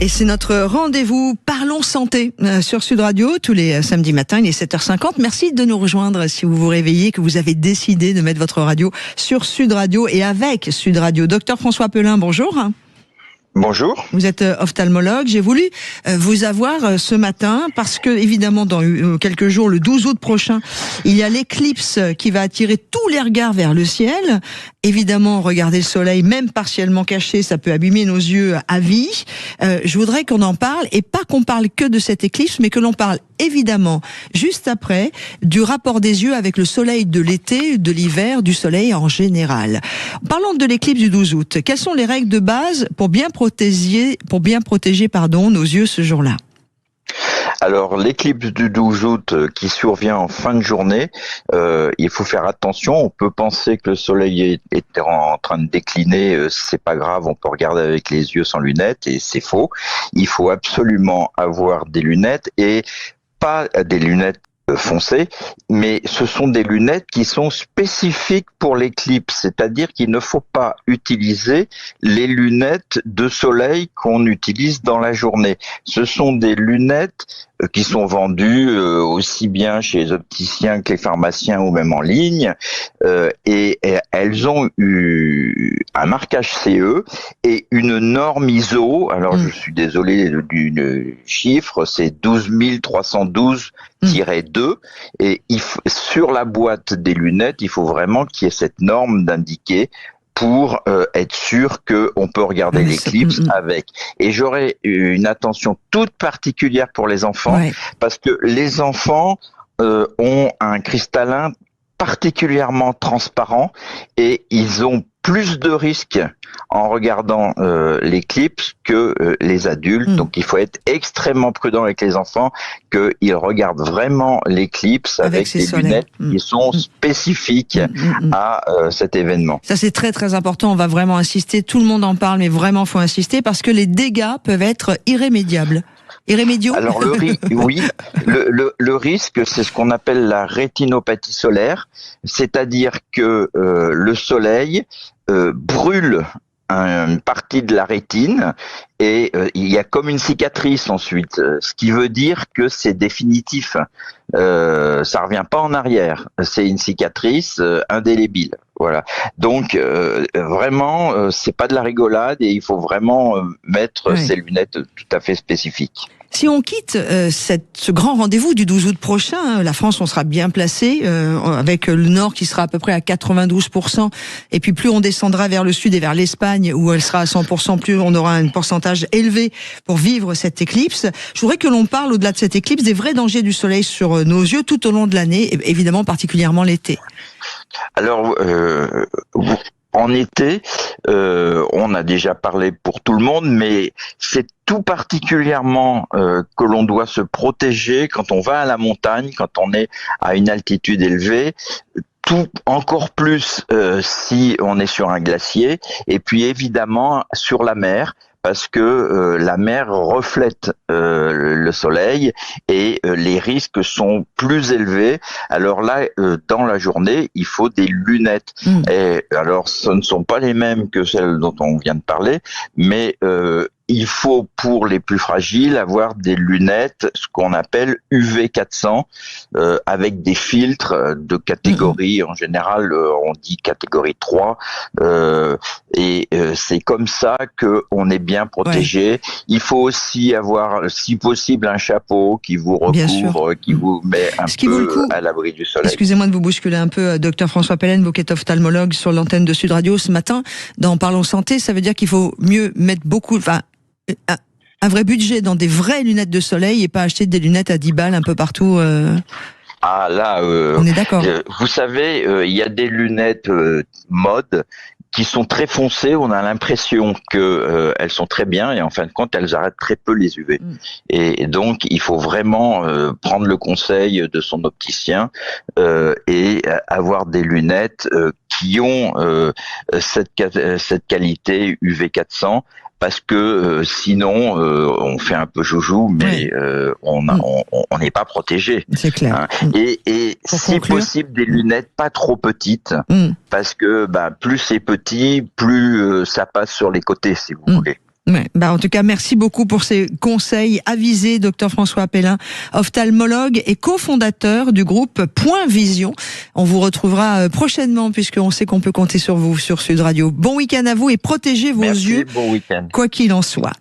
Et c'est notre rendez-vous Parlons Santé sur Sud Radio tous les samedis matins, il est 7h50. Merci de nous rejoindre si vous vous réveillez, que vous avez décidé de mettre votre radio sur Sud Radio et avec Sud Radio. Docteur François Pelin, bonjour. Bonjour. Vous êtes ophtalmologue. J'ai voulu vous avoir ce matin parce que, évidemment, dans quelques jours, le 12 août prochain, il y a l'éclipse qui va attirer tous les regards vers le ciel. Évidemment, regarder le soleil, même partiellement caché, ça peut abîmer nos yeux à vie. Je voudrais qu'on en parle et pas qu'on parle que de cette éclipse, mais que l'on parle évidemment, juste après, du rapport des yeux avec le soleil de l'été, de l'hiver, du soleil en général. Parlons de l'éclipse du 12 août. Quelles sont les règles de base pour bien protéger nos yeux ce jour-là? Alors, l'éclipse du 12 août qui survient en fin de journée, il faut faire attention. On peut penser que le soleil est en train de décliner, c'est pas grave, on peut regarder avec les yeux sans lunettes, et c'est faux. Il faut absolument avoir des lunettes, et pas des lunettes foncées, mais ce sont des lunettes qui sont spécifiques pour l'éclipse, c'est-à-dire qu'il ne faut pas utiliser les lunettes de soleil qu'on utilise dans la journée. Ce sont des lunettes qui sont vendues aussi bien chez les opticiens que les pharmaciens ou même en ligne, et elles ont eu un marquage CE et une norme ISO. Alors je suis désolé du chiffre, c'est 12312-2, et sur la boîte des lunettes, il faut vraiment qu'il y ait cette norme d'indiquer pour être sûr qu'on peut regarder l'éclipse avec. Et j'aurais une attention toute particulière pour les enfants, parce que les enfants ont un cristallin particulièrement transparent et ils ont plus de risques en regardant l'éclipse que les adultes. Donc il faut être extrêmement prudent avec les enfants, qu'ils regardent vraiment l'éclipse avec des lunettes qui sont spécifiques à cet événement. Ça c'est très très important, on va vraiment insister, tout le monde en parle, mais vraiment faut insister parce que les dégâts peuvent être irrémédiables. Alors le risque, c'est ce qu'on appelle la rétinopathie solaire, c'est-à-dire que le soleil brûle une partie de la rétine et il y a comme une cicatrice ensuite, ce qui veut dire que c'est définitif. Ça revient pas en arrière, c'est une cicatrice indélébile. Voilà. Donc vraiment, c'est pas de la rigolade et il faut vraiment mettre ces lunettes tout à fait spécifiques. Si on quitte ce grand rendez-vous du 12 août prochain, la France, on sera bien placé, avec le nord qui sera à peu près à 92%, et puis plus on descendra vers le sud et vers l'Espagne, où elle sera à 100%, plus on aura un pourcentage élevé pour vivre cette éclipse. Je voudrais que l'on parle, au-delà de cette éclipse, des vrais dangers du soleil sur nos yeux tout au long de l'année, et évidemment particulièrement l'été. Alors, en été, on a déjà parlé pour tout le monde, mais c'est tout particulièrement que l'on doit se protéger quand on va à la montagne, quand on est à une altitude élevée, tout encore plus si on est sur un glacier, et puis évidemment sur la mer, parce que la mer reflète le soleil et les risques sont plus élevés. Alors là, dans la journée, il faut des lunettes. Et alors, ce ne sont pas les mêmes que celles dont on vient de parler, mais il faut, pour les plus fragiles, avoir des lunettes, ce qu'on appelle UV 400, avec des filtres de catégorie, en général, on dit catégorie 3, et c'est comme ça qu'on est bien protégé. Il faut aussi avoir, si possible, un chapeau qui vous recouvre, qui vous met un peu à l'abri du soleil. Excusez-moi de vous bousculer un peu, docteur François Pelin, vous qui êtes ophtalmologue sur l'antenne de Sud Radio ce matin. Dans Parlons Santé, ça veut dire qu'il faut mieux mettre un vrai budget dans des vraies lunettes de soleil et pas acheter des lunettes à 10 balles un peu partout. Ah là, on est d'accord. Vous savez, il y a des lunettes mode qui sont très foncées. On a l'impression que elles sont très bien et en fin de compte, elles arrêtent très peu les UV. Et donc, il faut vraiment prendre le conseil de son opticien et avoir des lunettes qui ont cette qualité UV 400. Parce que sinon, on fait un peu joujou, mais on n'est pas protégé. C'est clair. Et si possible, des lunettes pas trop petites, parce que plus c'est petit, plus ça passe sur les côtés, si vous voulez. Ouais, en tout cas, merci beaucoup pour ces conseils avisés, docteur François Appellin, ophtalmologue et cofondateur du groupe Point Vision. On vous retrouvera prochainement puisqu'on sait qu'on peut compter sur vous sur Sud Radio. Bon week-end à vous et protégez vos yeux, bon week-end. quoi qu'il en soit.